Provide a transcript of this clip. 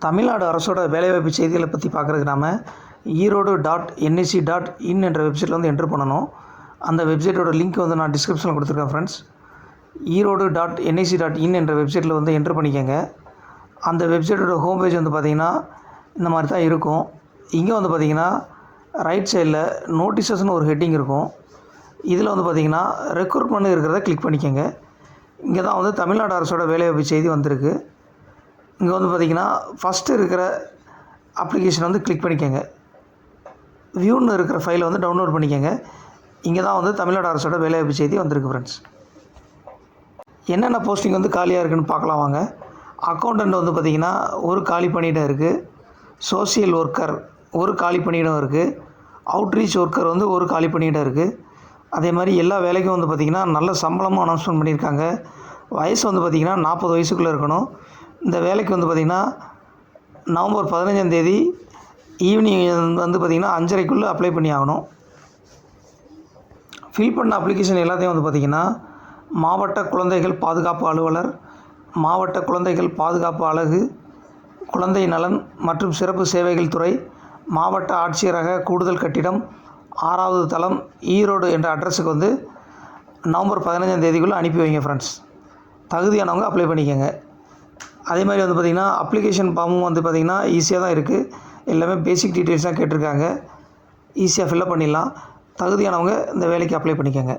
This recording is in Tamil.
தமிழ்நாடு அரசோட வேலைவாய்ப்பு செய்திகளை பற்றி பார்க்குறதுக்கு நாம் ஈரோடு.nic.in என்ற வெப்சைட்டில் வந்து என்ட்ரு பண்ணணும். அந்த வெப்சைட்டோட லிங்க் வந்து நான் டிஸ்கிரிப்ஷனில் கொடுத்துருக்கேன் ஃப்ரெண்ட்ஸ். ஈரோடு.nic.in என்ற வெப்சைட்டில் வந்து என்ட்ரு பண்ணிக்கோங்க. அந்த வெப்சைட்டோட ஹோம் பேஜ் வந்து பார்த்திங்கன்னா இந்த மாதிரி தான் இருக்கும். இங்கே வந்து பார்த்திங்கன்னா ரைட் சைடில் நோட்டீஸஸ்னு ஒரு ஹெட்டிங் இருக்கும். இதில் வந்து பார்த்திங்கன்னா ரெக்ரூட்மெண்ட் இருக்கிறத கிளிக் பண்ணிக்கோங்க. இங்கே தான் வந்து தமிழ்நாடு அரசோட வேலைவாய்ப்பு செய்தி வந்திருக்கு. இங்கே வந்து பார்த்திங்கன்னா ஃபஸ்ட்டு இருக்கிற அப்ளிகேஷன் வந்து கிளிக் பண்ணிக்கோங்க. வியூன்னு இருக்கிற ஃபைலை வந்து டவுன்லோட் பண்ணிக்கோங்க. இங்கே தான் வந்து தமிழ்நாடு அரசோட வேலைவாய்ப்பு செய்தி வந்திருக்கு ஃப்ரெண்ட்ஸ். என்னென்ன போஸ்டிங் வந்து காலியாக இருக்குதுன்னு பார்க்கலாம் வாங்க. அக்கௌண்டன்ட் வந்து பார்த்திங்கன்னா ஒரு காலி பணியிடம் இருக்குது. சோசியல் ஒர்க்கர் ஒரு காலி பணியிடம் இருக்குது. அவுட்ரீச் ஒர்க்கர் வந்து ஒரு காலி பணியிடம் இருக்குது. அதே மாதிரி எல்லா வேலைக்கும் வந்து பார்த்திங்கன்னா நல்ல சம்பளமும் அனௌன்ஸ்மெண்ட் பண்ணியிருக்காங்க. வயசு வந்து பார்த்திங்கன்னா 40 வயசுக்குள்ளே இருக்கணும். இந்த வேலைக்கு வந்து பார்த்திங்கன்னா நவம்பர் 15 ஈவினிங் வந்து பார்த்திங்கன்னா 5:30க்குள்ளே அப்ளை பண்ணி ஆகணும். ஃபில் பண்ண அப்ளிகேஷன் எல்லாத்தையும் வந்து பார்த்திங்கன்னா மாவட்ட குழந்தைகள் பாதுகாப்பு அலுவலர், மாவட்ட குழந்தைகள் பாதுகாப்பு அலகு, குழந்தை நலன் மற்றும் சிறப்பு சேவைகள் துறை, மாவட்ட ஆட்சியரக கூடுதல் கட்டிடம், 6வது தளம், ஈரோடு என்ற அட்ரஸுக்கு வந்து நவம்பர் 15 அனுப்பி வைங்க ஃப்ரெண்ட்ஸ். தகுதியானவங்க அப்ளை பண்ணிக்கோங்க. அதே மாதிரி வந்து பார்த்திங்கன்னா அப்ளிகேஷன் ஃபார்மும் வந்து பார்த்திங்கன்னா ஈஸியாக தான் இருக்குது. எல்லாமே பேசிக் டீட்டெயில்ஸ் தான் கேட்டிருக்காங்க. ஈஸியாக ஃபில்லப் பண்ணிடலாம். தகுதியானவங்க இந்த வேலைக்கு அப்ளை பண்ணிக்கோங்க.